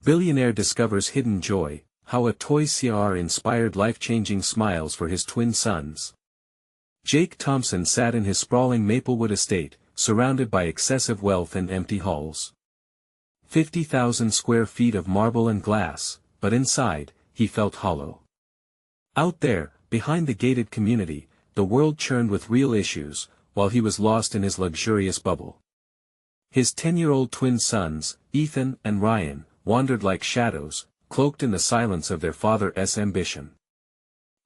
Billionaire discovers hidden joy, how a toy car inspired life-changing smiles for his twin sons. Jake Thompson sat in his sprawling Maplewood estate, surrounded by excessive wealth and empty halls. 50,000 square feet of marble and glass, but inside, he felt hollow. Out there, behind the gated community, the world churned with real issues, while he was lost in his luxurious bubble. His 10-year-old twin sons, Ethan and Ryan, wandered like shadows, cloaked in the silence of their father's ambition.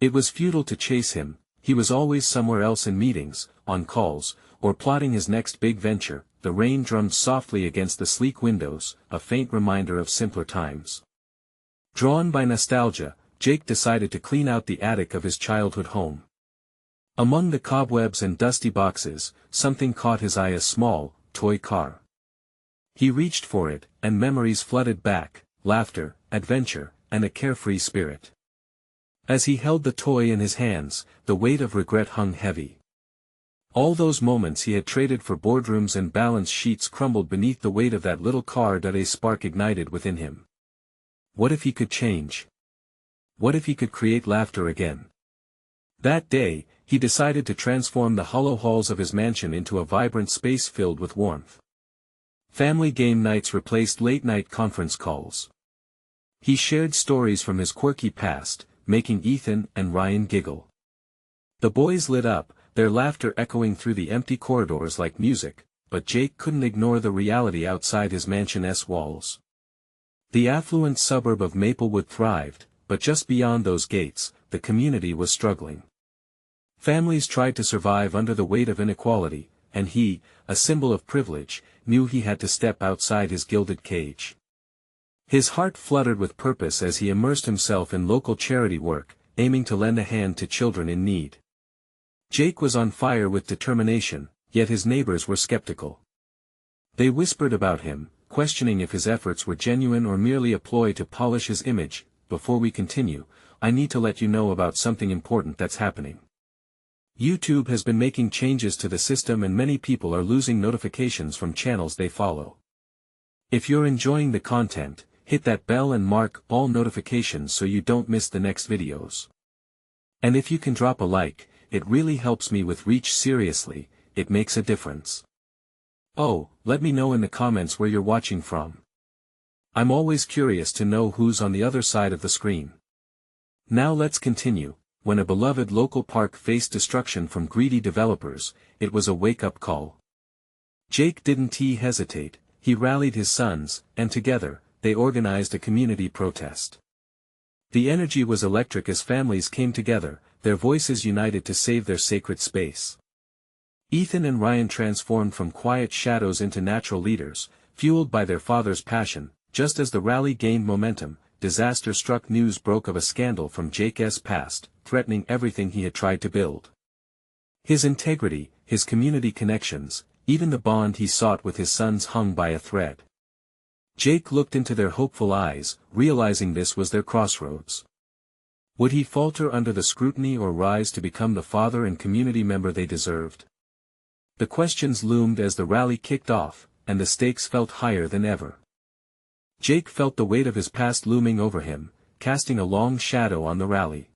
It was futile to chase him, he was always somewhere else in meetings, on calls, or plotting his next big venture. The rain drummed softly against the sleek windows, a faint reminder of simpler times. Drawn by nostalgia, Jake decided to clean out the attic of his childhood home. Among the cobwebs and dusty boxes, something caught his eye: a small, toy car. He reached for it, and memories flooded back, laughter, adventure, and a carefree spirit. As he held the toy in his hands, the weight of regret hung heavy. All those moments he had traded for boardrooms and balance sheets crumbled beneath the weight of that little car. A spark ignited within him. What if he could change? What if he could create laughter again? That day, he decided to transform the hollow halls of his mansion into a vibrant space filled with warmth. Family game nights replaced late-night conference calls. He shared stories from his quirky past, making Ethan and Ryan giggle. The boys lit up, their laughter echoing through the empty corridors like music, but Jake couldn't ignore the reality outside his mansion's walls. The affluent suburb of Maplewood thrived, but just beyond those gates, the community was struggling. Families tried to survive under the weight of inequality, and he, a symbol of privilege, knew he had to step outside his gilded cage. His heart fluttered with purpose as he immersed himself in local charity work, aiming to lend a hand to children in need. Jake was on fire with determination, yet his neighbors were skeptical. They whispered about him, questioning if his efforts were genuine or merely a ploy to polish his image. Before we continue, I need to let you know about something important that's happening. YouTube has been making changes to the system and many people are losing notifications from channels they follow. If you're enjoying the content, hit that bell and mark all notifications so you don't miss the next videos. And if you can drop a like, it really helps me with reach. Seriously, it makes a difference. Oh, let me know in the comments where you're watching from. I'm always curious to know who's on the other side of the screen. Now let's continue. When a beloved local park faced destruction from greedy developers, it was a wake-up call. Jake didn't hesitate, he rallied his sons, and together, they organized a community protest. The energy was electric as families came together, their voices united to save their sacred space. Ethan and Ryan transformed from quiet shadows into natural leaders, fueled by their father's passion. Just as the rally gained momentum, disaster-struck news broke of a scandal from Jake's past, threatening everything he had tried to build. His integrity, his community connections, even the bond he sought with his sons hung by a thread. Jake looked into their hopeful eyes, realizing this was their crossroads. Would he falter under the scrutiny or rise to become the father and community member they deserved? The questions loomed as the rally kicked off, and the stakes felt higher than ever. Jake felt the weight of his past looming over him, casting a long shadow on the rally.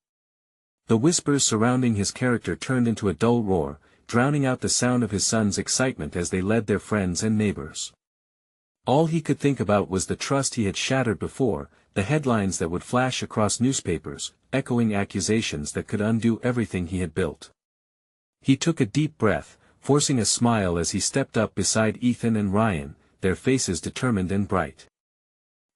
The whispers surrounding his character turned into a dull roar, drowning out the sound of his sons' excitement as they led their friends and neighbors. All he could think about was the trust he had shattered before, the headlines that would flash across newspapers, echoing accusations that could undo everything he had built. He took a deep breath, forcing a smile as he stepped up beside Ethan and Ryan, their faces determined and bright.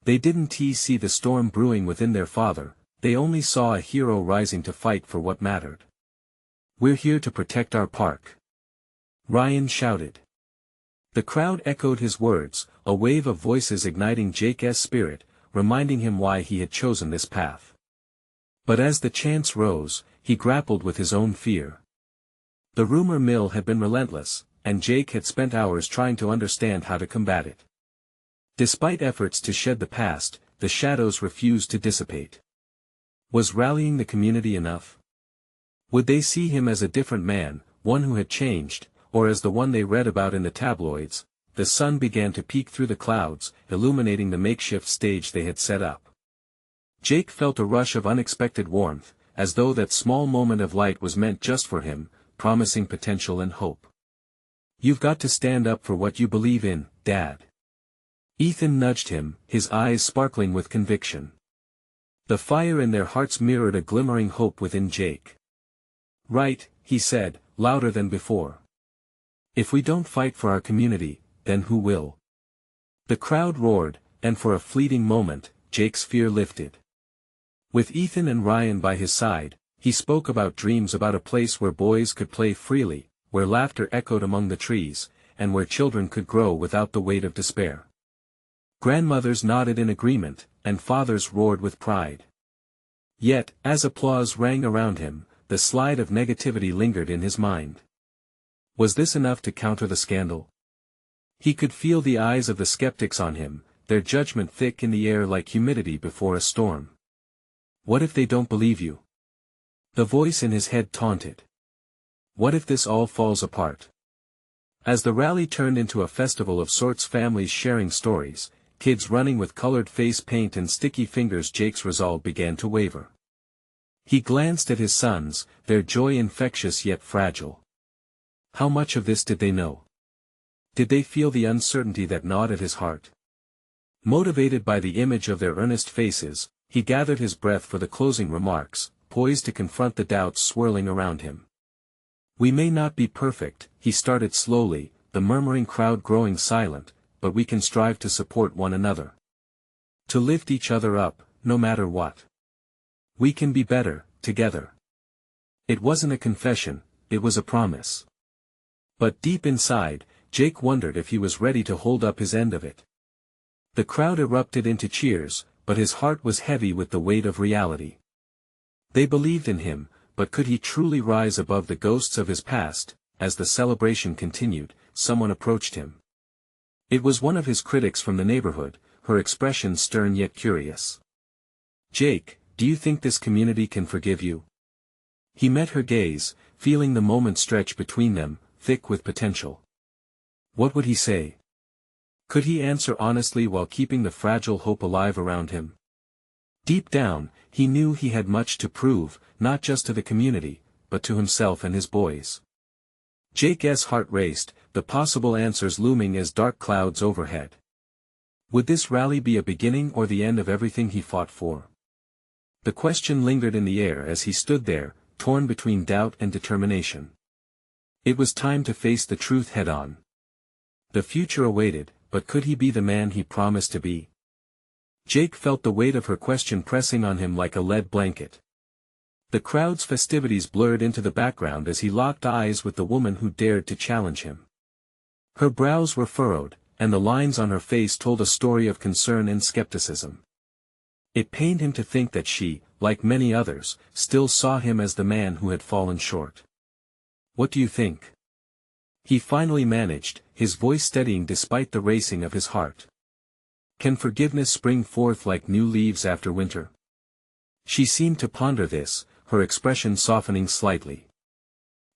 They didn't see the storm brewing within their father, they only saw a hero rising to fight for what mattered. "We're here to protect our park," Ryan shouted. The crowd echoed his words, a wave of voices igniting Jake's spirit, reminding him why he had chosen this path. But as the chants rose, he grappled with his own fear. The rumor mill had been relentless, and Jake had spent hours trying to understand how to combat it. Despite efforts to shed the past, the shadows refused to dissipate. Was rallying the community enough? Would they see him as a different man, one who had changed, or as the one they read about in the tabloids, the sun began to peek through the clouds, illuminating the makeshift stage they had set up. Jake felt a rush of unexpected warmth, as though that small moment of light was meant just for him, promising potential and hope. "You've got to stand up for what you believe in, Dad." Ethan nudged him, his eyes sparkling with conviction. The fire in their hearts mirrored a glimmering hope within Jake. "Right," he said, louder than before. "If we don't fight for our community, then who will?" The crowd roared, and for a fleeting moment, Jake's fear lifted. With Ethan and Ryan by his side, he spoke about dreams, about a place where boys could play freely, where laughter echoed among the trees, and where children could grow without the weight of despair. Grandmothers nodded in agreement, and fathers roared with pride. Yet, as applause rang around him, the slide of negativity lingered in his mind. Was this enough to counter the scandal? He could feel the eyes of the skeptics on him, their judgment thick in the air like humidity before a storm. "What if they don't believe you?" the voice in his head taunted. "What if this all falls apart?" As the rally turned into a festival of sorts, families sharing stories, kids running with colored face paint and sticky fingers, Jake's resolve began to waver. He glanced at his sons, their joy infectious yet fragile. How much of this did they know? Did they feel the uncertainty that gnawed at his heart? Motivated by the image of their earnest faces, he gathered his breath for the closing remarks, poised to confront the doubts swirling around him. "We may not be perfect," he started slowly, the murmuring crowd growing silent, "but we can strive to support one another. To lift each other up, no matter what. We can be better, together." It wasn't a confession, it was a promise. But deep inside, Jake wondered if he was ready to hold up his end of it. The crowd erupted into cheers, but his heart was heavy with the weight of reality. They believed in him, but could he truly rise above the ghosts of his past? As the celebration continued, someone approached him. It was one of his critics from the neighborhood, her expression stern yet curious. "Jake, do you think this community can forgive you?" He met her gaze, feeling the moment stretch between them, thick with potential. What would he say? Could he answer honestly while keeping the fragile hope alive around him? Deep down, he knew he had much to prove, not just to the community, but to himself and his boys. Jake's heart raced, the possible answers looming as dark clouds overhead. Would this rally be a beginning or the end of everything he fought for? The question lingered in the air as he stood there, torn between doubt and determination. It was time to face the truth head-on. The future awaited, but could he be the man he promised to be? Jake felt the weight of her question pressing on him like a lead blanket. The crowd's festivities blurred into the background as he locked eyes with the woman who dared to challenge him. Her brows were furrowed, and the lines on her face told a story of concern and skepticism. It pained him to think that she, like many others, still saw him as the man who had fallen short. "What do you think?" he finally managed, his voice steadying despite the racing of his heart. "Can forgiveness spring forth like new leaves after winter?" She seemed to ponder this, her expression softening slightly.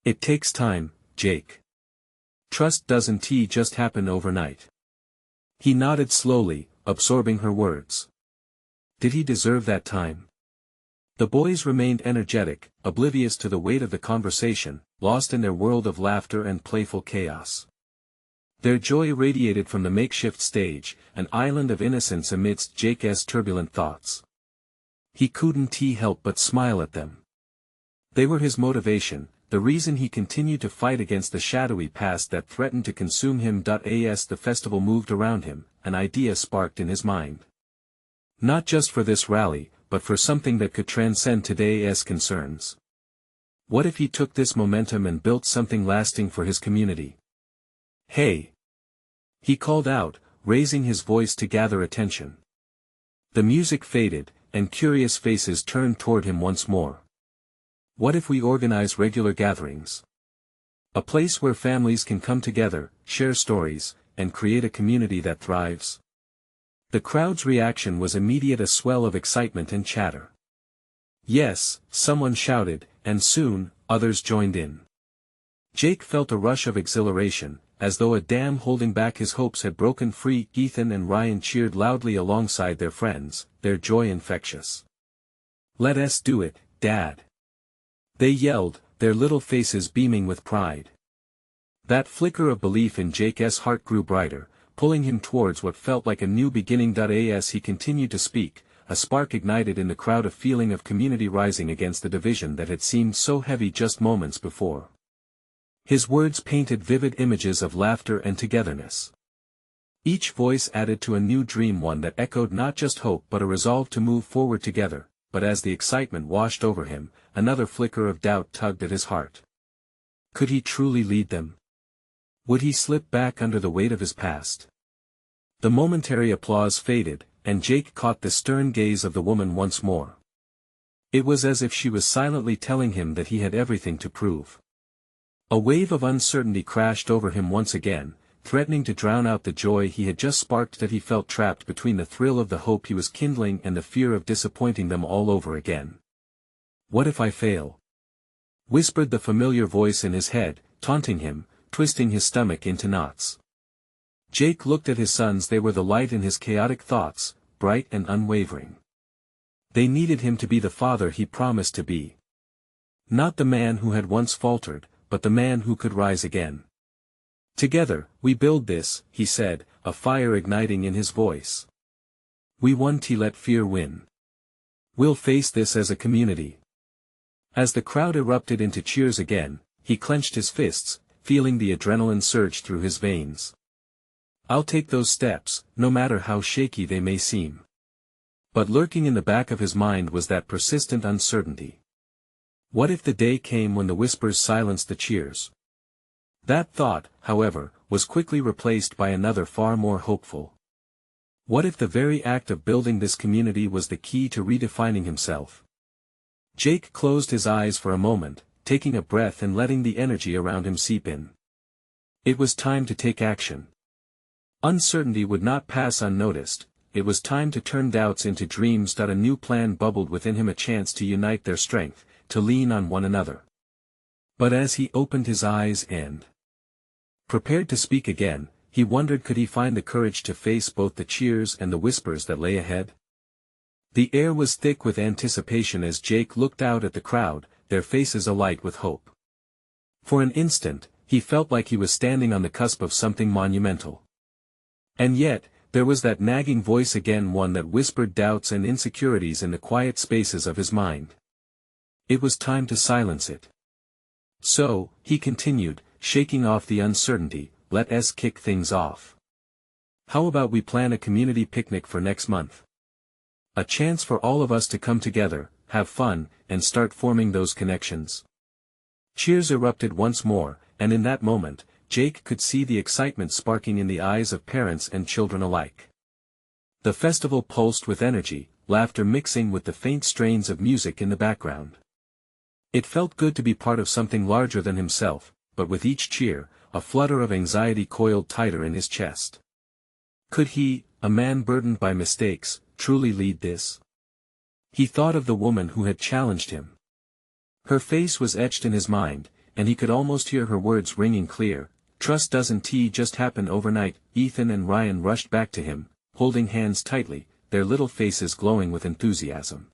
"It takes time, Jake. Trust doesn't just happen overnight." He nodded slowly, absorbing her words. Did he deserve that time? The boys remained energetic, oblivious to the weight of the conversation, lost in their world of laughter and playful chaos. Their joy radiated from the makeshift stage, an island of innocence amidst Jake's turbulent thoughts. He couldn't help but smile at them. They were his motivation, the reason he continued to fight against the shadowy past that threatened to consume him. As the festival moved around him, an idea sparked in his mind. Not just for this rally, but for something that could transcend today's concerns. What if he took this momentum and built something lasting for his community? "Hey!" he called out, raising his voice to gather attention. The music faded, and curious faces turned toward him once more. "What if we organize regular gatherings? A place where families can come together, share stories, and create a community that thrives?" The crowd's reaction was immediate, a swell of excitement and chatter. "Yes," someone shouted, and soon, others joined in. Jake felt a rush of exhilaration, as though a dam holding back his hopes had broken free. Ethan and Ryan cheered loudly alongside their friends, their joy infectious. "Let us do it, Dad!" they yelled, their little faces beaming with pride. That flicker of belief in Jake's heart grew brighter, pulling him towards what felt like a new beginning. As he continued to speak, a spark ignited in the crowd, a feeling of community rising against the division that had seemed so heavy just moments before. His words painted vivid images of laughter and togetherness. Each voice added to a new dream, one that echoed not just hope but a resolve to move forward together. But as the excitement washed over him, another flicker of doubt tugged at his heart. Could he truly lead them? Would he slip back under the weight of his past? The momentary applause faded, and Jake caught the stern gaze of the woman once more. It was as if she was silently telling him that he had everything to prove. A wave of uncertainty crashed over him once again, threatening to drown out the joy he had just sparked. That he felt trapped between the thrill of the hope he was kindling and the fear of disappointing them all over again. "What if I fail?" whispered the familiar voice in his head, taunting him, twisting his stomach into knots. Jake looked at his sons. They were the light in his chaotic thoughts, bright and unwavering. They needed him to be the father he promised to be. Not the man who had once faltered, but the man who could rise again. "Together, we build this," he said, a fire igniting in his voice. "We won't let fear win. We'll face this as a community." As the crowd erupted into cheers again, he clenched his fists, feeling the adrenaline surge through his veins. "I'll take those steps, no matter how shaky they may seem." But lurking in the back of his mind was that persistent uncertainty. What if the day came when the whispers silenced the cheers? That thought, however, was quickly replaced by another far more hopeful. What if the very act of building this community was the key to redefining himself? Jake closed his eyes for a moment, taking a breath and letting the energy around him seep in. It was time to take action. Uncertainty would not pass unnoticed. It was time to turn doubts into dreams. A new plan bubbled within him, a chance to unite their strength, to lean on one another. But as he opened his eyes and prepared to speak again, he wondered, could he find the courage to face both the cheers and the whispers that lay ahead? The air was thick with anticipation as Jake looked out at the crowd, their faces alight with hope. For an instant, he felt like he was standing on the cusp of something monumental. And yet, there was that nagging voice again, one that whispered doubts and insecurities in the quiet spaces of his mind. It was time to silence it. "So," he continued, shaking off the uncertainty, "let us kick things off. How about we plan a community picnic for next month? A chance for all of us to come together, have fun, and start forming those connections." Cheers erupted once more, and in that moment, Jake could see the excitement sparking in the eyes of parents and children alike. The festival pulsed with energy, laughter mixing with the faint strains of music in the background. It felt good to be part of something larger than himself, but with each cheer, a flutter of anxiety coiled tighter in his chest. Could he, a man burdened by mistakes, truly lead this? He thought of the woman who had challenged him. Her face was etched in his mind, and he could almost hear her words ringing clear. "Trust doesn't just happen overnight." Ethan and Ryan rushed back to him, holding hands tightly, their little faces glowing with enthusiasm.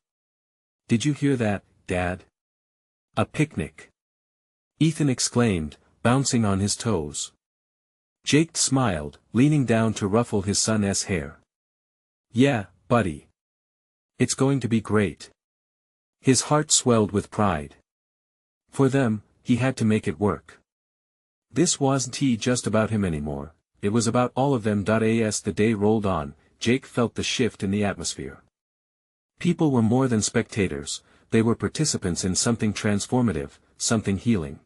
"Did you hear that, Dad? A picnic!" Ethan exclaimed, bouncing on his toes. Jake smiled, leaning down to ruffle his son's hair. "Yeah, buddy. It's going to be great." His heart swelled with pride. For them, he had to make it work. This wasn't just about him anymore, it was about all of them. As the day rolled on, Jake felt the shift in the atmosphere. People were more than spectators, they were participants in something transformative, something healing.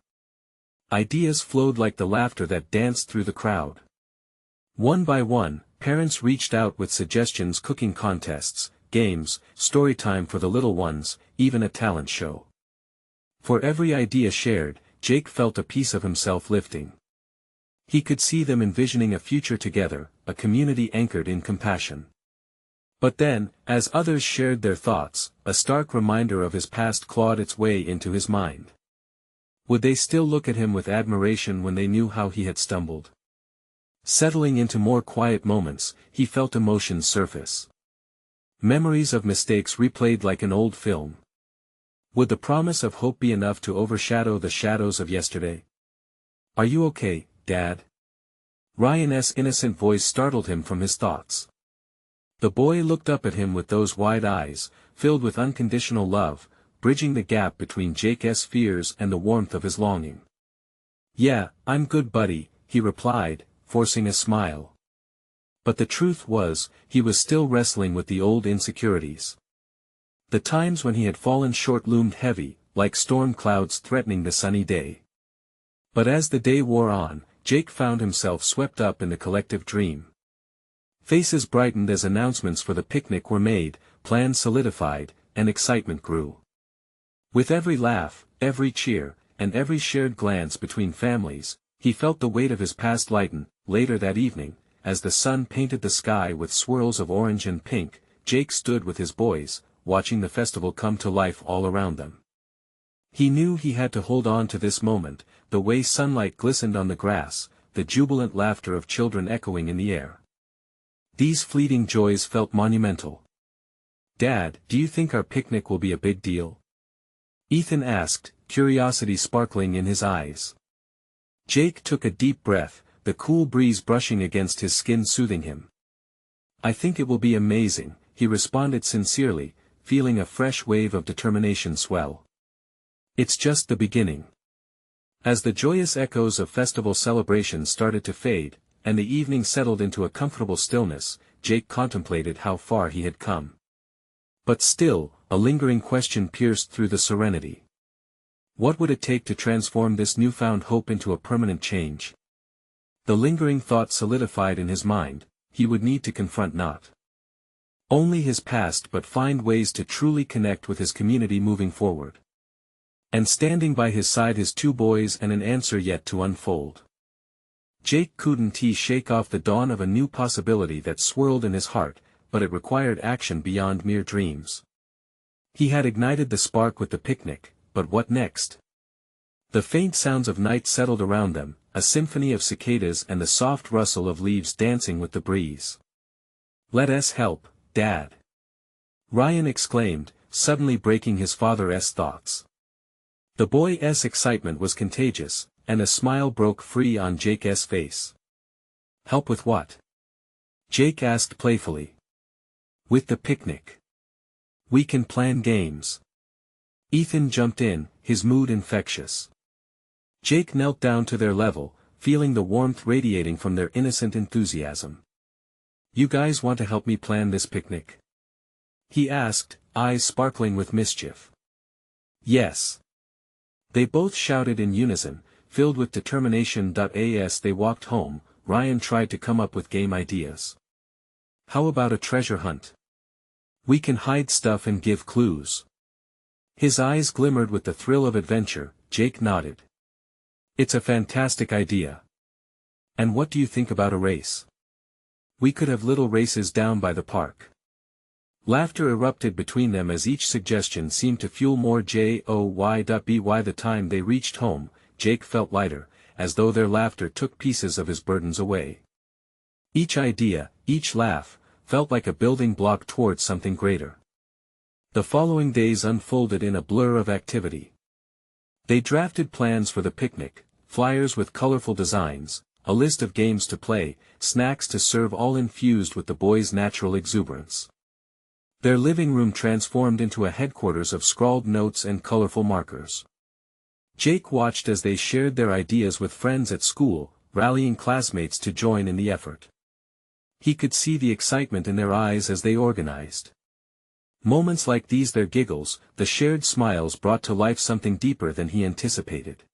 Ideas flowed like the laughter that danced through the crowd. One by one, parents reached out with suggestions: cooking contests, games, story time for the little ones, even a talent show. For every idea shared, Jake felt a piece of himself lifting. He could see them envisioning a future together, a community anchored in compassion. But then, as others shared their thoughts, a stark reminder of his past clawed its way into his mind. Would they still look at him with admiration when they knew how he had stumbled? Settling into more quiet moments, he felt emotions surface. Memories of mistakes replayed like an old film. Would the promise of hope be enough to overshadow the shadows of yesterday? "Are you okay, Dad?" Ryan's innocent voice startled him from his thoughts. The boy looked up at him with those wide eyes, filled with unconditional love, bridging the gap between Jake's fears and the warmth of his longing. "Yeah, I'm good, buddy," he replied, forcing a smile. But the truth was, he was still wrestling with the old insecurities. The times when he had fallen short loomed heavy, like storm clouds threatening the sunny day. But as the day wore on, Jake found himself swept up in the collective dream. Faces brightened as announcements for the picnic were made, plans solidified, and excitement grew. With every laugh, every cheer, and every shared glance between families, he felt the weight of his past lighten. Later that evening, as the sun painted the sky with swirls of orange and pink, Jake stood with his boys, watching the festival come to life all around them. He knew he had to hold on to this moment, the way sunlight glistened on the grass, the jubilant laughter of children echoing in the air. These fleeting joys felt monumental. "Dad, do you think our picnic will be a big deal?" Ethan asked, curiosity sparkling in his eyes. Jake took a deep breath, the cool breeze brushing against his skin soothing him. "I think it will be amazing," he responded sincerely, feeling a fresh wave of determination swell. "It's just the beginning." As the joyous echoes of festival celebrations started to fade, and the evening settled into a comfortable stillness, Jake contemplated how far he had come. But still, a lingering question pierced through the serenity. What would it take to transform this newfound hope into a permanent change? The lingering thought solidified in his mind, he would need to confront not only his past but find ways to truly connect with his community moving forward. And standing by his side his two boys and an answer yet to unfold. Jake couldn't shake off the dawn of a new possibility that swirled in his heart, but it required action beyond mere dreams. He had ignited the spark with the picnic, but what next? The faint sounds of night settled around them, a symphony of cicadas and the soft rustle of leaves dancing with the breeze. "Let us help, Dad!" Ryan exclaimed, suddenly breaking his father's thoughts. The boy's excitement was contagious, and a smile broke free on Jake's face. "Help with what?" Jake asked playfully. "With the picnic. We can plan games." Ethan jumped in, his mood infectious. Jake knelt down to their level, feeling the warmth radiating from their innocent enthusiasm. "You guys want to help me plan this picnic?" he asked, eyes sparkling with mischief. "Yes." They both shouted in unison, filled with determination. As they walked home, Ryan tried to come up with game ideas. "How about a treasure hunt? We can hide stuff and give clues." His eyes glimmered with the thrill of adventure. Jake nodded. "It's a fantastic idea. And what do you think about a race? We could have little races down by the park." Laughter erupted between them as each suggestion seemed to fuel more joy. By the time they reached home, Jake felt lighter, as though their laughter took pieces of his burdens away. Each idea, each laugh, felt like a building block towards something greater. The following days unfolded in a blur of activity. They drafted plans for the picnic, flyers with colorful designs, a list of games to play, snacks to serve, all infused with the boys' natural exuberance. Their living room transformed into a headquarters of scrawled notes and colorful markers. Jake watched as they shared their ideas with friends at school, rallying classmates to join in the effort. He could see the excitement in their eyes as they organized. Moments like these, their giggles, the shared smiles, brought to life something deeper than he anticipated.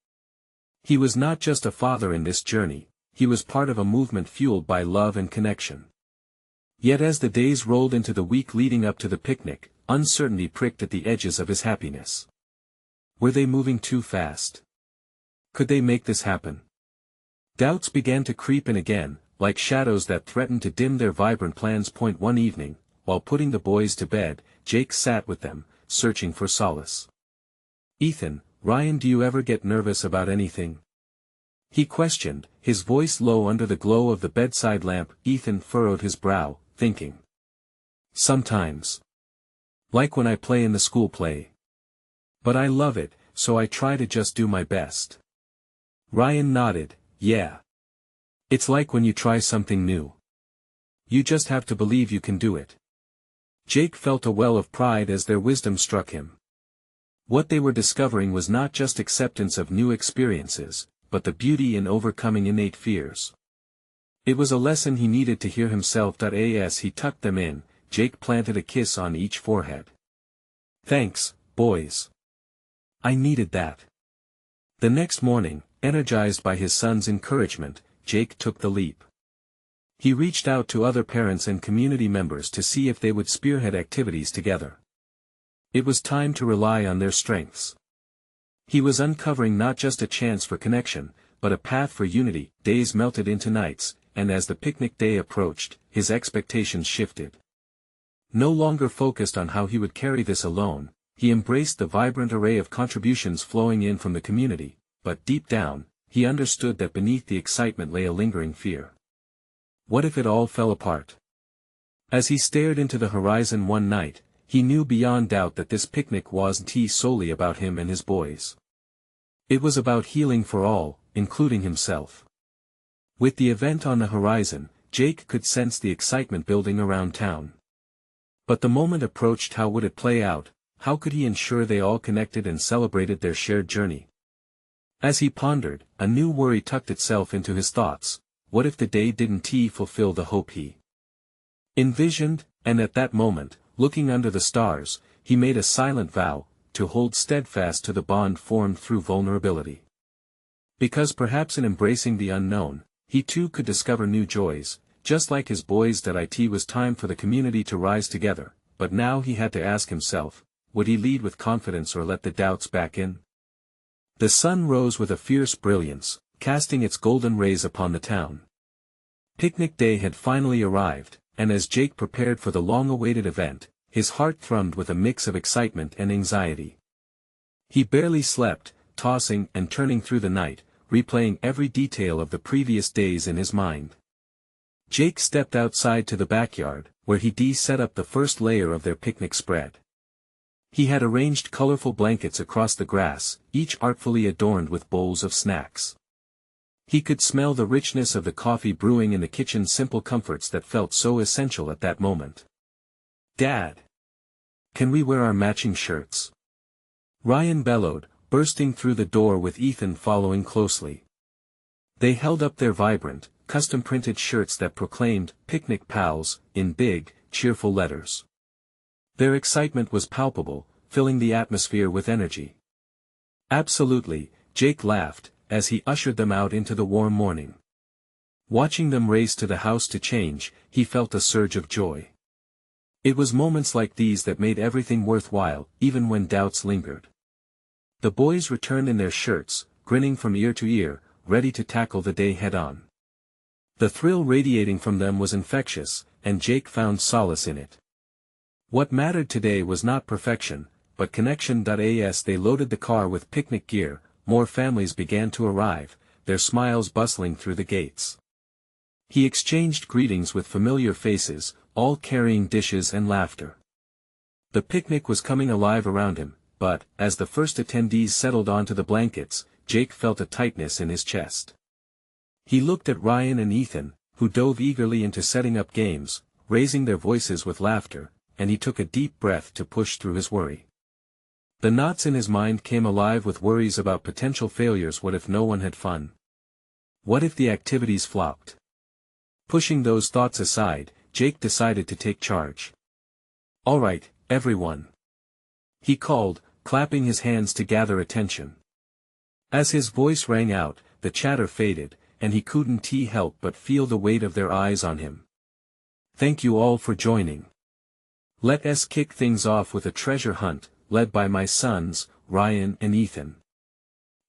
He was not just a father in this journey, he was part of a movement fueled by love and connection. Yet as the days rolled into the week leading up to the picnic, uncertainty pricked at the edges of his happiness. Were they moving too fast? Could they make this happen? Doubts began to creep in again, like shadows that threatened to dim their vibrant plans. One evening, while putting the boys to bed, Jake sat with them, searching for solace. "Ethan, Ryan, do you ever get nervous about anything?" he questioned, his voice low under the glow of the bedside lamp. Ethan furrowed his brow, thinking. Sometimes. Like when I play in the school play. But I love it, so I try to just do my best. Ryan nodded, yeah. It's like when you try something new. You just have to believe you can do it. Jake felt a well of pride as their wisdom struck him. What they were discovering was not just acceptance of new experiences, but the beauty in overcoming innate fears. It was a lesson he needed to hear himself. As he tucked them in, Jake planted a kiss on each forehead. Thanks, boys. I needed that. The next morning, energized by his son's encouragement, Jake took the leap. He reached out to other parents and community members to see if they would spearhead activities together. It was time to rely on their strengths. He was uncovering not just a chance for connection, but a path for unity. Days melted into nights, and as the picnic day approached, his expectations shifted. No longer focused on how he would carry this alone, he embraced the vibrant array of contributions flowing in from the community, but deep down, he understood that beneath the excitement lay a lingering fear. What if it all fell apart? As he stared into the horizon one night, he knew beyond doubt that this picnic wasn't solely about him and his boys. It was about healing for all, including himself. With the event on the horizon, Jake could sense the excitement building around town. But the moment approached. How would it play out? How could he ensure they all connected and celebrated their shared journey? As he pondered, a new worry tucked itself into his thoughts. What if the day didn't fulfill the hope he envisioned? And at that moment, looking under the stars, he made a silent vow, to hold steadfast to the bond formed through vulnerability. Because perhaps in embracing the unknown, he too could discover new joys, just like his boys. It was time for the community to rise together, but now he had to ask himself, would he lead with confidence or let the doubts back in? The sun rose with a fierce brilliance, casting its golden rays upon the town. Picnic day had finally arrived, and as Jake prepared for the long-awaited event, his heart thrummed with a mix of excitement and anxiety. He barely slept, tossing and turning through the night, replaying every detail of the previous days in his mind. Jake stepped outside to the backyard, where he set up the first layer of their picnic spread. He had arranged colorful blankets across the grass, each artfully adorned with bowls of snacks. He could smell the richness of the coffee brewing in the kitchen, simple comforts that felt so essential at that moment. Dad! Can we wear our matching shirts? Ryan bellowed, bursting through the door with Ethan following closely. They held up their vibrant, custom-printed shirts that proclaimed, "Picnic Pals," in big, cheerful letters. Their excitement was palpable, filling the atmosphere with energy. Absolutely, Jake laughed, as he ushered them out into the warm morning. Watching them race to the house to change, he felt a surge of joy. It was moments like these that made everything worthwhile, even when doubts lingered. The boys returned in their shirts, grinning from ear to ear, ready to tackle the day head-on. The thrill radiating from them was infectious, and Jake found solace in it. What mattered today was not perfection, but connection. As they loaded the car with picnic gear, more families began to arrive, their smiles bustling through the gates. He exchanged greetings with familiar faces, all carrying dishes and laughter. The picnic was coming alive around him, but, as the first attendees settled onto the blankets, Jake felt a tightness in his chest. He looked at Ryan and Ethan, who dove eagerly into setting up games, raising their voices with laughter, and he took a deep breath to push through his worry. The knots in his mind came alive with worries about potential failures. What if no one had fun? What if the activities flopped? Pushing those thoughts aside, Jake decided to take charge. "All right, everyone," he called, clapping his hands to gather attention. As his voice rang out, the chatter faded, and he couldn't help but feel the weight of their eyes on him. "Thank you all for joining. Let's kick things off with a treasure hunt, led by my sons, Ryan and Ethan."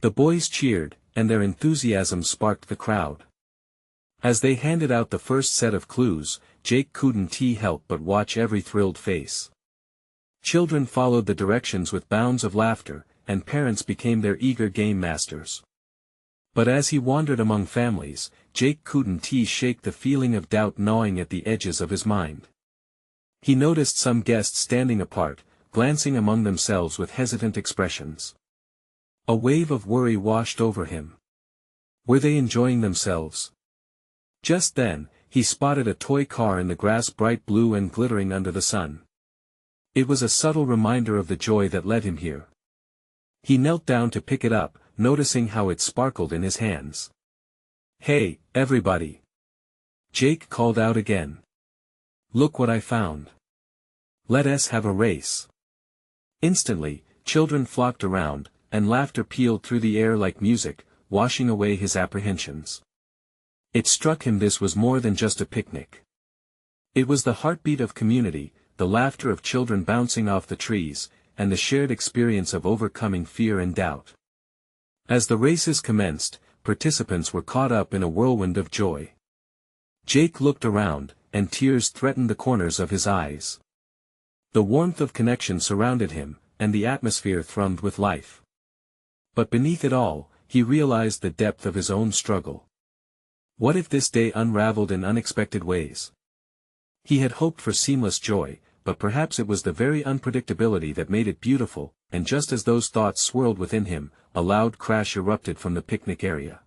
The boys cheered, and their enthusiasm sparked the crowd. As they handed out the first set of clues, Jake couldn't help but watch every thrilled face. Children followed the directions with bounds of laughter, and parents became their eager game masters. But as he wandered among families, Jake couldn't shake the feeling of doubt gnawing at the edges of his mind. He noticed some guests standing apart, glancing among themselves with hesitant expressions. A wave of worry washed over him. Were they enjoying themselves? Just then, he spotted a toy car in the grass, bright blue and glittering under the sun. It was a subtle reminder of the joy that led him here. He knelt down to pick it up, noticing how it sparkled in his hands. "Hey, everybody!" Jake called out again. "Look what I found. Let us have a race." Instantly, children flocked around, and laughter pealed through the air like music, washing away his apprehensions. It struck him this was more than just a picnic. It was the heartbeat of community, the laughter of children bouncing off the trees, and the shared experience of overcoming fear and doubt. As the races commenced, participants were caught up in a whirlwind of joy. Jake looked around, and tears threatened the corners of his eyes. The warmth of connection surrounded him, and the atmosphere thrummed with life. But beneath it all, he realized the depth of his own struggle. What if this day unraveled in unexpected ways? He had hoped for seamless joy, but perhaps it was the very unpredictability that made it beautiful, and just as those thoughts swirled within him, a loud crash erupted from the picnic area.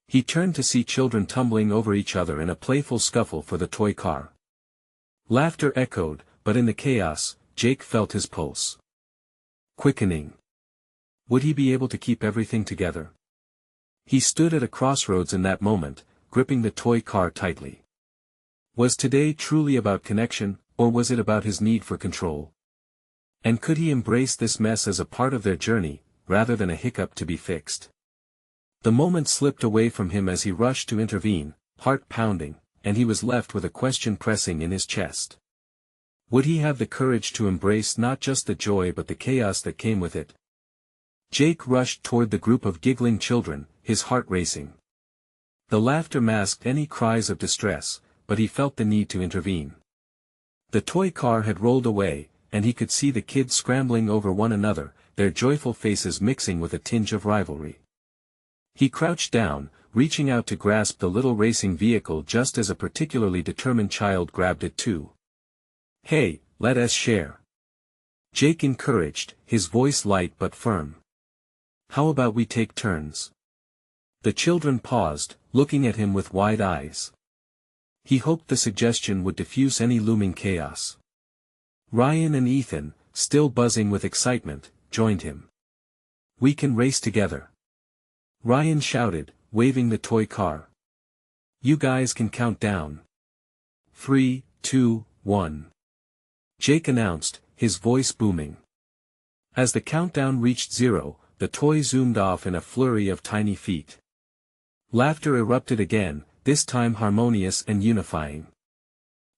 He turned to see children tumbling over each other in a playful scuffle for the toy car. Laughter echoed, but in the chaos, Jake felt his pulse quickening. Would he be able to keep everything together? He stood at a crossroads in that moment, gripping the toy car tightly. Was today truly about connection, or was it about his need for control? And could he embrace this mess as a part of their journey, rather than a hiccup to be fixed? The moment slipped away from him as he rushed to intervene, heart pounding, and he was left with a question pressing in his chest. Would he have the courage to embrace not just the joy but the chaos that came with it? Jake rushed toward the group of giggling children, his heart racing. The laughter masked any cries of distress, but he felt the need to intervene. The toy car had rolled away, and he could see the kids scrambling over one another, their joyful faces mixing with a tinge of rivalry. He crouched down, reaching out to grasp the little racing vehicle just as a particularly determined child grabbed it too. "Hey, let us share," Jake encouraged, his voice light but firm. "How about we take turns?" The children paused, looking at him with wide eyes. He hoped the suggestion would diffuse any looming chaos. Ryan and Ethan, still buzzing with excitement, joined him. "We can race together," Ryan shouted, waving the toy car. "You guys can count down. 3, 2, 1. Jake announced, his voice booming. As the countdown reached 0, the toy zoomed off in a flurry of tiny feet. Laughter erupted again, this time harmonious and unifying.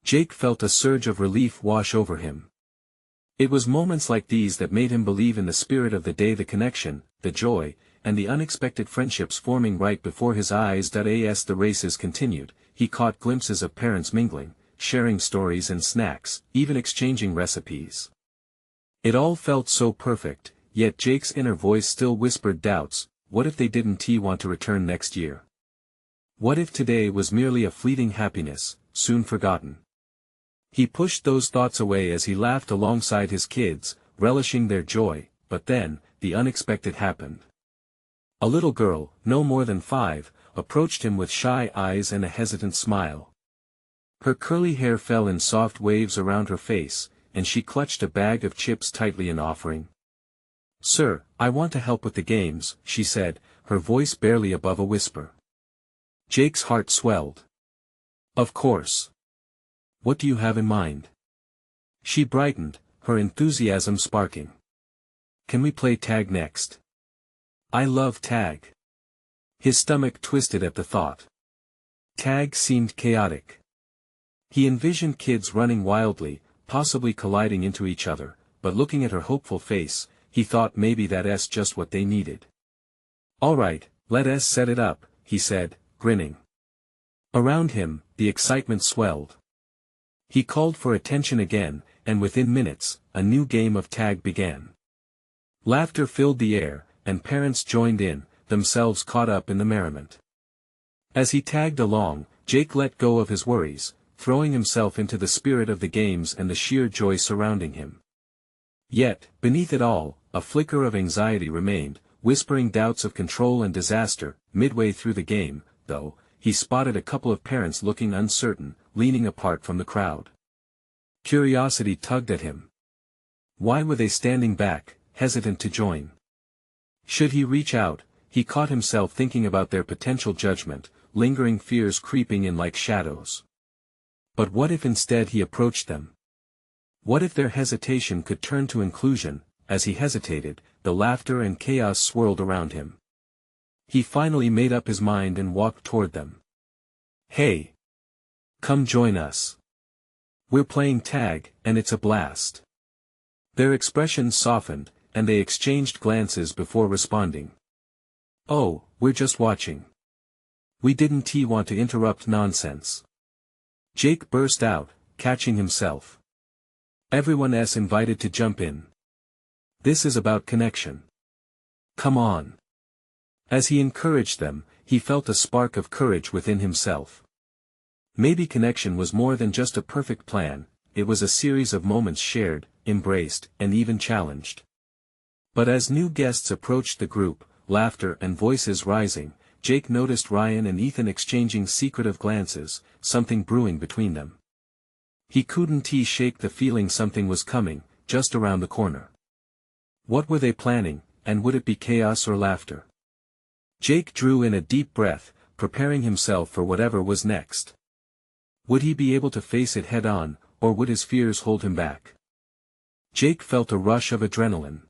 Jake felt a surge of relief wash over him. It was moments like these that made him believe in the spirit of the day, the connection, the joy, and the unexpected friendships forming right before his eyes. As the races continued, he caught glimpses of parents mingling, sharing stories and snacks, even exchanging recipes. It all felt so perfect, yet Jake's inner voice still whispered doubts. What if they didn't want to return next year? What if today was merely a fleeting happiness, soon forgotten? He pushed those thoughts away as he laughed alongside his kids, relishing their joy, but then, the unexpected happened. A little girl, no more than 5, approached him with shy eyes and a hesitant smile. Her curly hair fell in soft waves around her face, and she clutched a bag of chips tightly in offering. "Sir, I want to help with the games," she said, her voice barely above a whisper. Jake's heart swelled. "Of course. What do you have in mind?" She brightened, her enthusiasm sparking. "Can we play tag next? I love tag." His stomach twisted at the thought. Tag seemed chaotic. He envisioned kids running wildly, possibly colliding into each other, but looking at her hopeful face, he thought maybe that's just what they needed. "All right, let us set it up," he said, grinning. Around him, the excitement swelled. He called for attention again, and within minutes, a new game of tag began. Laughter filled the air, and parents joined in, themselves caught up in the merriment. As he tagged along, Jake let go of his worries, throwing himself into the spirit of the games and the sheer joy surrounding him. Yet, beneath it all, a flicker of anxiety remained, whispering doubts of control and disaster. Midway through the game, though, he spotted a couple of parents looking uncertain, leaning apart from the crowd. Curiosity tugged at him. Why were they standing back, hesitant to join? Should he reach out? He caught himself thinking about their potential judgment, lingering fears creeping in like shadows. But what if instead he approached them? What if their hesitation could turn to inclusion? As he hesitated, the laughter and chaos swirled around him. He finally made up his mind and walked toward them. Hey! Come join us. We're playing tag, and it's a blast. Their expressions softened, and they exchanged glances before responding. Oh, we're just watching. We didn't want to interrupt nonsense. Jake burst out, catching himself. Everyone's invited to jump in. This is about connection. Come on. As he encouraged them, he felt a spark of courage within himself. Maybe connection was more than just a perfect plan, it was a series of moments shared, embraced, and even challenged. But as new guests approached the group, laughter and voices rising, Jake noticed Ryan and Ethan exchanging secretive glances, something brewing between them. He couldn't shake the feeling something was coming, just around the corner. What were they planning, and would it be chaos or laughter? Jake drew in a deep breath, preparing himself for whatever was next. Would he be able to face it head-on, or would his fears hold him back? Jake felt a rush of adrenaline.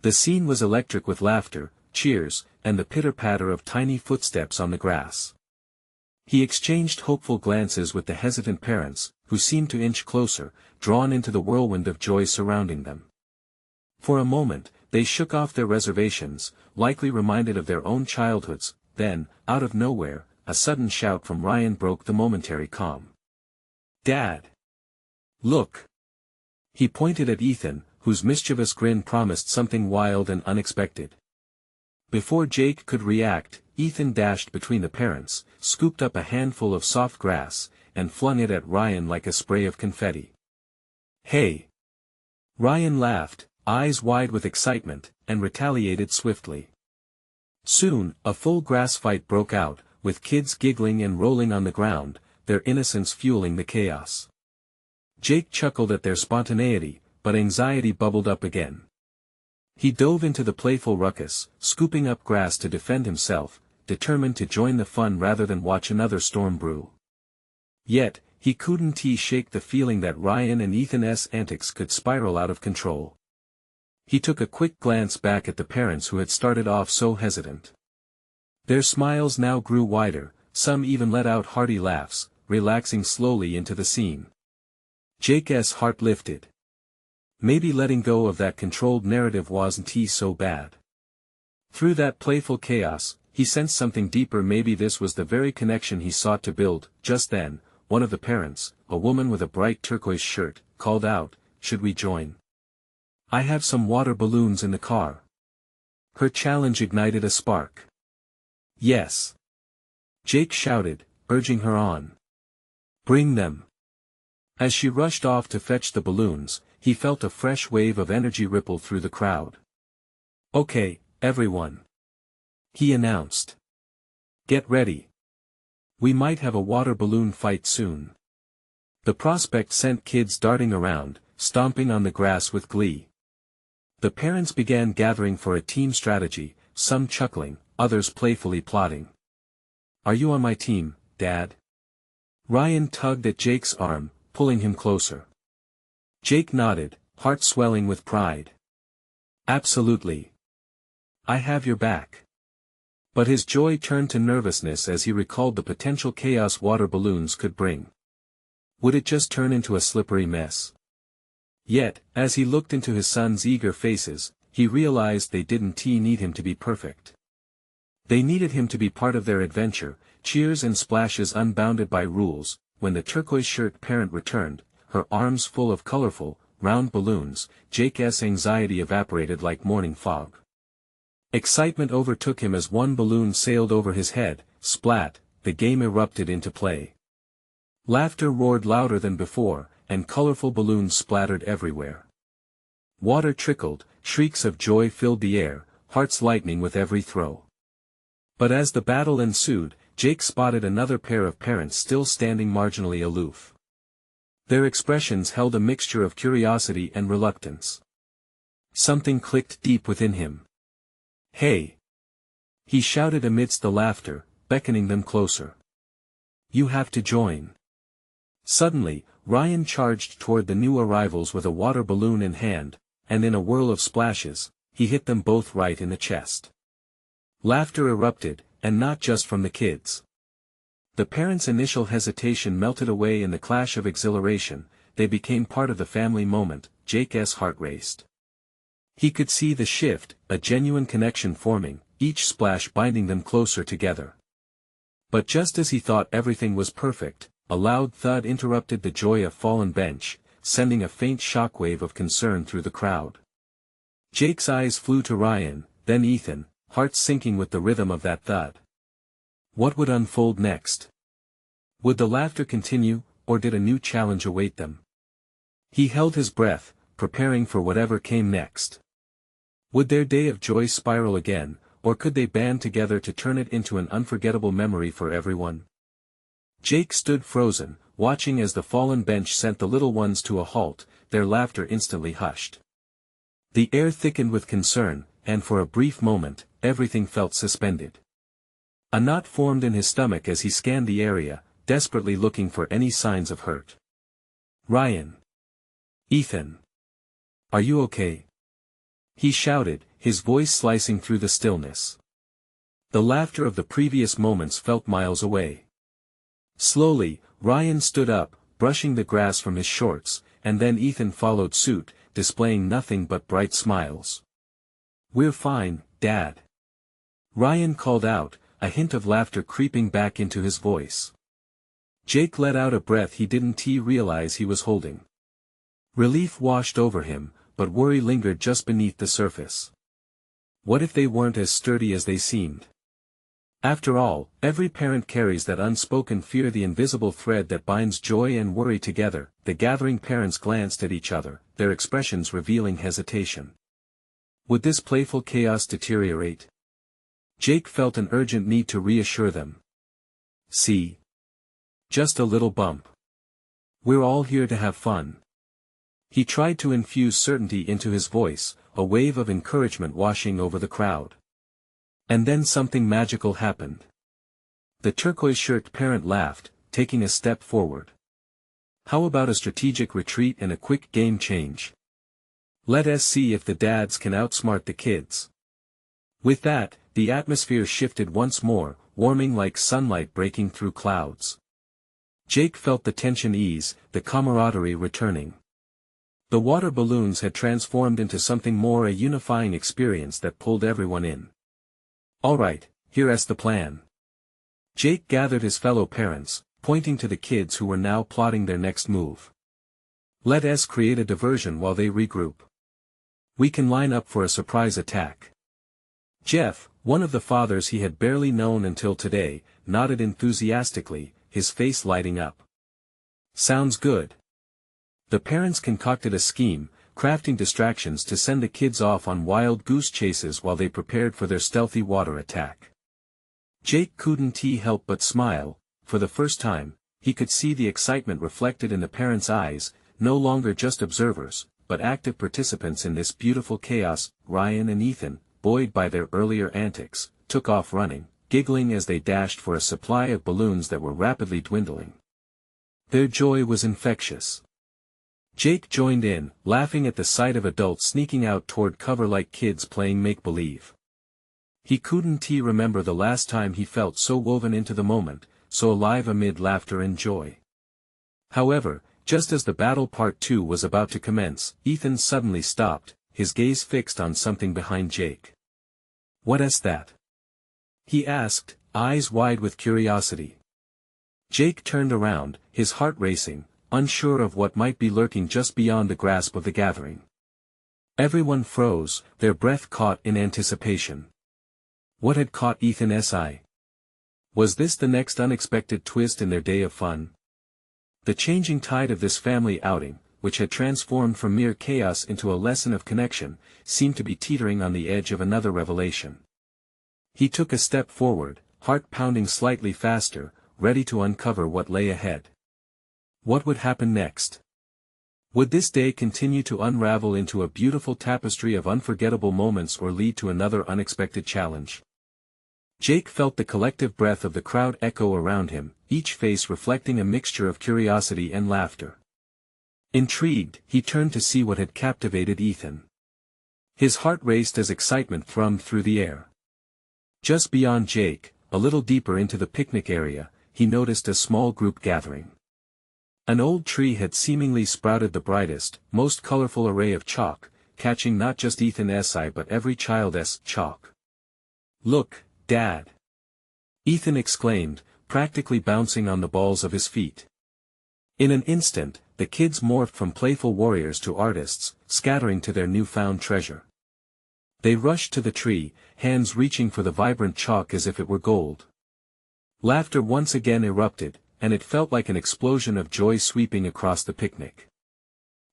The scene was electric with laughter, cheers, and the pitter-patter of tiny footsteps on the grass. He exchanged hopeful glances with the hesitant parents, who seemed to inch closer, drawn into the whirlwind of joy surrounding them. For a moment, they shook off their reservations, likely reminded of their own childhoods. Then, out of nowhere, a sudden shout from Ryan broke the momentary calm. Dad! Look! He pointed at Ethan, whose mischievous grin promised something wild and unexpected. Before Jake could react, Ethan dashed between the parents, scooped up a handful of soft grass, and flung it at Ryan like a spray of confetti. Hey! Ryan laughed, eyes wide with excitement, and retaliated swiftly. Soon, a full grass fight broke out, with kids giggling and rolling on the ground, their innocence fueling the chaos. Jake chuckled at their spontaneity, but anxiety bubbled up again. He dove into the playful ruckus, scooping up grass to defend himself, determined to join the fun rather than watch another storm brew. Yet, he couldn't shake the feeling that Ryan and Ethan's antics could spiral out of control. He took a quick glance back at the parents who had started off so hesitant. Their smiles now grew wider, some even let out hearty laughs, relaxing slowly into the scene. Jake's heart lifted. Maybe letting go of that controlled narrative wasn't so bad. Through that playful chaos, he sensed something deeper. Maybe this was the very connection he sought to build. Just then, one of the parents, a woman with a bright turquoise shirt, called out, "Should we join? I have some water balloons in the car." Her challenge ignited a spark. Yes. Jake shouted, urging her on. Bring them. As she rushed off to fetch the balloons, he felt a fresh wave of energy ripple through the crowd. Okay, everyone. He announced. Get ready. We might have a water balloon fight soon. The prospect sent kids darting around, stomping on the grass with glee. The parents began gathering for a team strategy, some chuckling, others playfully plotting. Are you on my team, Dad? Ryan tugged at Jake's arm, pulling him closer. Jake nodded, heart swelling with pride. Absolutely. I have your back. But his joy turned to nervousness as he recalled the potential chaos water balloons could bring. Would it just turn into a slippery mess? Yet, as he looked into his son's eager faces, he realized they didn't need him to be perfect. They needed him to be part of their adventure, cheers and splashes unbounded by rules. When the turquoise-shirt parent returned, her arms full of colorful, round balloons, Jake's anxiety evaporated like morning fog. Excitement overtook him as one balloon sailed over his head. Splat, the game erupted into play. Laughter roared louder than before, and colorful balloons splattered everywhere. Water trickled, shrieks of joy filled the air, hearts lightening with every throw. But as the battle ensued, Jake spotted another pair of parents still standing marginally aloof. Their expressions held a mixture of curiosity and reluctance. Something clicked deep within him. "Hey!" he shouted amidst the laughter, beckoning them closer. "You have to join." Suddenly, Ryan charged toward the new arrivals with a water balloon in hand, and in a whirl of splashes, he hit them both right in the chest. Laughter erupted, and not just from the kids. The parents' initial hesitation melted away in the clash of exhilaration. They became part of the family moment. Jake's heart raced. He could see the shift, a genuine connection forming, each splash binding them closer together. But just as he thought everything was perfect, a loud thud interrupted the joy of fallen bench, sending a faint shockwave of concern through the crowd. Jake's eyes flew to Ryan, then Ethan, hearts sinking with the rhythm of that thud. What would unfold next? Would the laughter continue, or did a new challenge await them? He held his breath, preparing for whatever came next. Would their day of joy spiral again, or could they band together to turn it into an unforgettable memory for everyone? Jake stood frozen, watching as the fallen bench sent the little ones to a halt, their laughter instantly hushed. The air thickened with concern, and for a brief moment, everything felt suspended. A knot formed in his stomach as he scanned the area, desperately looking for any signs of hurt. "Ryan! Ethan! Are you okay?" he shouted, his voice slicing through the stillness. The laughter of the previous moments felt miles away. Slowly, Ryan stood up, brushing the grass from his shorts, and then Ethan followed suit, displaying nothing but bright smiles. "We're fine, Dad." Ryan called out, a hint of laughter creeping back into his voice. Jake let out a breath he didn't realize he was holding. Relief washed over him, but worry lingered just beneath the surface. What if they weren't as sturdy as they seemed? After all, every parent carries that unspoken fear, the invisible thread that binds joy and worry together. The gathering parents glanced at each other, their expressions revealing hesitation. Would this playful chaos deteriorate? Jake felt an urgent need to reassure them. "See? Just a little bump. We're all here to have fun." He tried to infuse certainty into his voice, a wave of encouragement washing over the crowd. And then something magical happened. The turquoise-shirted parent laughed, taking a step forward. "How about a strategic retreat and a quick game change? Let us see if the dads can outsmart the kids." With that, the atmosphere shifted once more, warming like sunlight breaking through clouds. Jake felt the tension ease, the camaraderie returning. The water balloons had transformed into something more, a unifying experience that pulled everyone in. "All right, here's the plan." Jake gathered his fellow parents, pointing to the kids who were now plotting their next move. "Let us create a diversion while they regroup. We can line up for a surprise attack." Jeff, one of the fathers he had barely known until today, nodded enthusiastically, his face lighting up. "Sounds good." The parents concocted a scheme, crafting distractions to send the kids off on wild goose chases while they prepared for their stealthy water attack. Jake couldn't help but smile. For the first time, he could see the excitement reflected in the parents' eyes, no longer just observers, but active participants in this beautiful chaos. Ryan and Ethan, buoyed by their earlier antics, took off running, giggling as they dashed for a supply of balloons that were rapidly dwindling. Their joy was infectious. Jake joined in, laughing at the sight of adults sneaking out toward cover like kids playing make-believe. He couldn't remember the last time he felt so woven into the moment, so alive amid laughter and joy. However, just as the battle part 2 was about to commence, Ethan suddenly stopped, his gaze fixed on something behind Jake. "What is that?" he asked, eyes wide with curiosity. Jake turned around, his heart racing, unsure of what might be lurking just beyond the grasp of the gathering. Everyone froze, their breath caught in anticipation. What had caught Ethan's eye? Was this the next unexpected twist in their day of fun? The changing tide of this family outing, which had transformed from mere chaos into a lesson of connection, seemed to be teetering on the edge of another revelation. He took a step forward, heart pounding slightly faster, ready to uncover what lay ahead. What would happen next? Would this day continue to unravel into a beautiful tapestry of unforgettable moments or lead to another unexpected challenge? Jake felt the collective breath of the crowd echo around him, each face reflecting a mixture of curiosity and laughter. Intrigued, he turned to see what had captivated Ethan. His heart raced as excitement thrummed through the air. Just beyond Jake, a little deeper into the picnic area, he noticed a small group gathering. An old tree had seemingly sprouted the brightest, most colorful array of chalk, catching not just Ethan's eye but every child's chalk. "Look, Dad!" Ethan exclaimed, practically bouncing on the balls of his feet. In an instant, the kids morphed from playful warriors to artists, scattering to their newfound treasure. They rushed to the tree, hands reaching for the vibrant chalk as if it were gold. Laughter once again erupted, and it felt like an explosion of joy sweeping across the picnic.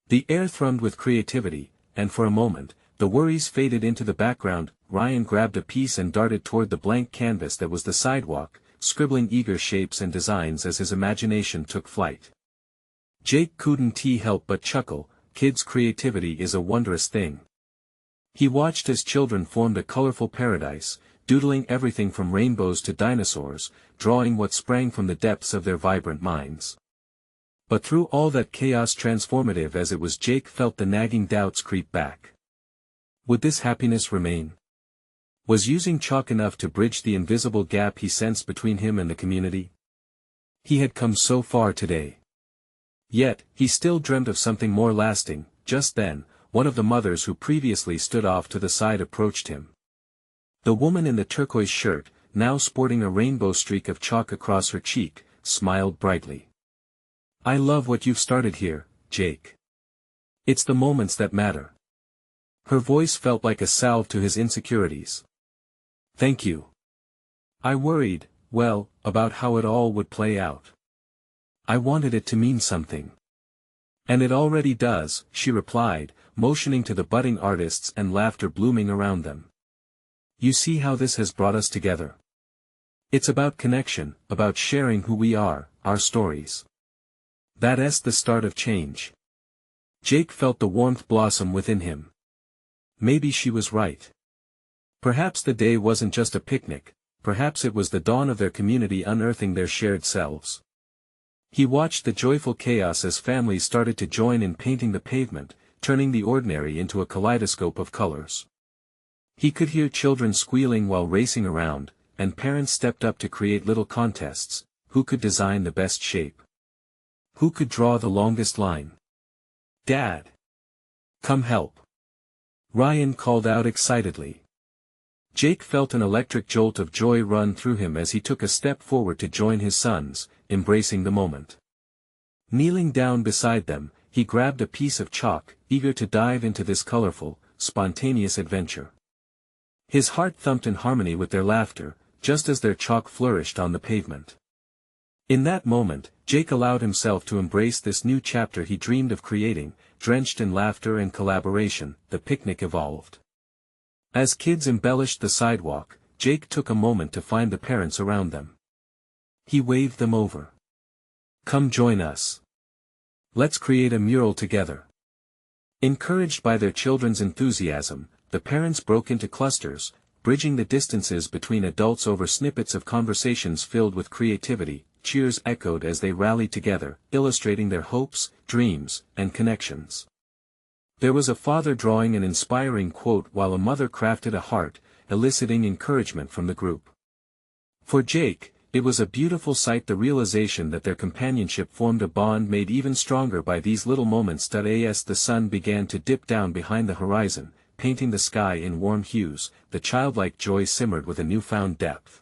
The air thrummed with creativity, and for a moment, the worries faded into the background. Ryan grabbed a piece and darted toward the blank canvas that was the sidewalk, scribbling eager shapes and designs as his imagination took flight. Jake couldn't help but chuckle. Kids' creativity is a wondrous thing. He watched as children formed a colorful paradise, doodling everything from rainbows to dinosaurs, drawing what sprang from the depths of their vibrant minds. But through all that chaos, transformative as it was, Jake felt the nagging doubts creep back. Would this happiness remain? Was using chalk enough to bridge the invisible gap he sensed between him and the community? He had come so far today. Yet, he still dreamt of something more lasting. Just then, one of the mothers who previously stood off to the side approached him. The woman in the turquoise shirt, now sporting a rainbow streak of chalk across her cheek, smiled brightly. "I love what you've started here, Jake. It's the moments that matter." Her voice felt like a salve to his insecurities. "Thank you. I worried, well, about how it all would play out. I wanted it to mean something." "And it already does," she replied, motioning to the budding artists and laughter blooming around them. "You see how this has brought us together? It's about connection, about sharing who we are, our stories. That's the start of change." Jake felt the warmth blossom within him. Maybe she was right. Perhaps the day wasn't just a picnic, perhaps it was the dawn of their community unearthing their shared selves. He watched the joyful chaos as families started to join in painting the pavement, turning the ordinary into a kaleidoscope of colors. He could hear children squealing while racing around, and parents stepped up to create little contests. Who could design the best shape? Who could draw the longest line? "Dad! Come help!" Ryan called out excitedly. Jake felt an electric jolt of joy run through him as he took a step forward to join his sons, embracing the moment. Kneeling down beside them, he grabbed a piece of chalk, eager to dive into this colorful, spontaneous adventure. His heart thumped in harmony with their laughter, just as their chalk flourished on the pavement. In that moment, Jake allowed himself to embrace this new chapter he dreamed of creating. Drenched in laughter and collaboration, the picnic evolved. As kids embellished the sidewalk, Jake took a moment to find the parents around them. He waved them over. "Come join us. Let's create a mural together." Encouraged by their children's enthusiasm, the parents broke into clusters, bridging the distances between adults over snippets of conversations filled with creativity. Cheers echoed as they rallied together, illustrating their hopes, dreams, and connections. There was a father drawing an inspiring quote while a mother crafted a heart, eliciting encouragement from the group. For Jake, it was a beautiful sight, the realization that their companionship formed a bond made even stronger by these little moments. As the sun began to dip down behind the horizon, painting the sky in warm hues, the childlike joy simmered with a newfound depth.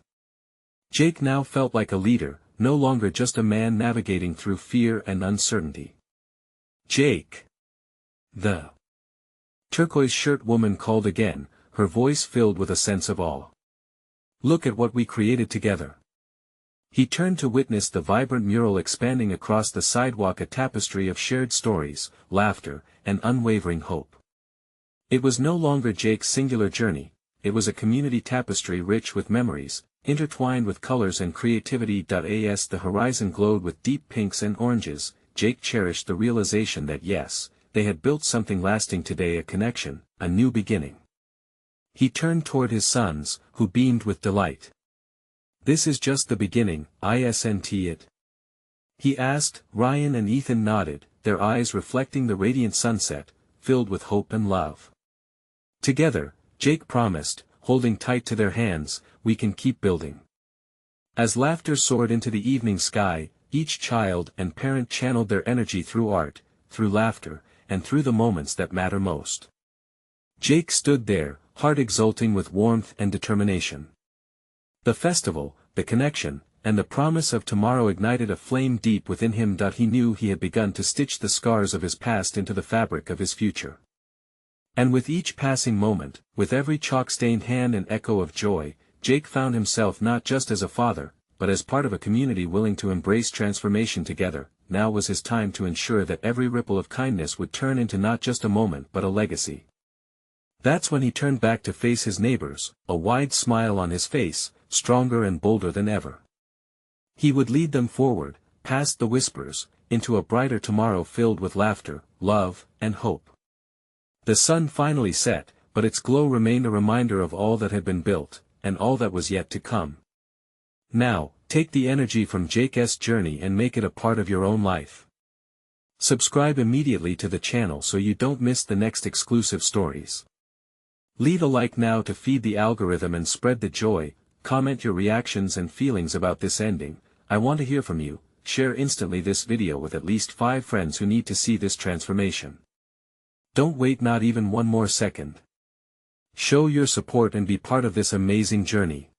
Jake now felt like a leader, no longer just a man navigating through fear and uncertainty. "Jake!" The turquoise shirt woman called again, her voice filled with a sense of awe. Look at what we created together. He turned to witness the vibrant mural expanding across the sidewalk, a tapestry of shared stories, laughter, and unwavering hope. It was no longer Jake's singular journey, it was a community tapestry rich with memories, intertwined with colors and creativity. As the horizon glowed with deep pinks and oranges, Jake cherished the realization that yes, they had built something lasting today, a connection, a new beginning. He turned toward his sons, who beamed with delight. "This is just the beginning, isn't it?" he asked. Ryan and Ethan nodded, their eyes reflecting the radiant sunset, filled with hope and love. Together, Jake promised, holding tight to their hands, "We can keep building." As laughter soared into the evening sky, each child and parent channeled their energy through art, through laughter, and through the moments that matter most. Jake stood there, heart exulting with warmth and determination. The festival, the connection, and the promise of tomorrow ignited a flame deep within him. He knew he had begun to stitch the scars of his past into the fabric of his future. And with each passing moment, with every chalk-stained hand and echo of joy, Jake found himself not just as a father, but as part of a community willing to embrace transformation together. Now was his time to ensure that every ripple of kindness would turn into not just a moment but a legacy. That's when he turned back to face his neighbors, a wide smile on his face, stronger and bolder than ever. He would lead them forward, past the whispers, into a brighter tomorrow filled with laughter, love, and hope. The sun finally set, but its glow remained a reminder of all that had been built, and all that was yet to come. Now, take the energy from Jake's journey and make it a part of your own life. Subscribe immediately to the channel so you don't miss the next exclusive stories. Leave a like now to feed the algorithm and spread the joy. Comment your reactions and feelings about this ending. I want to hear from you. Share instantly this video with at least 5 friends who need to see this transformation. Don't wait not even one more second. Show your support and be part of this amazing journey.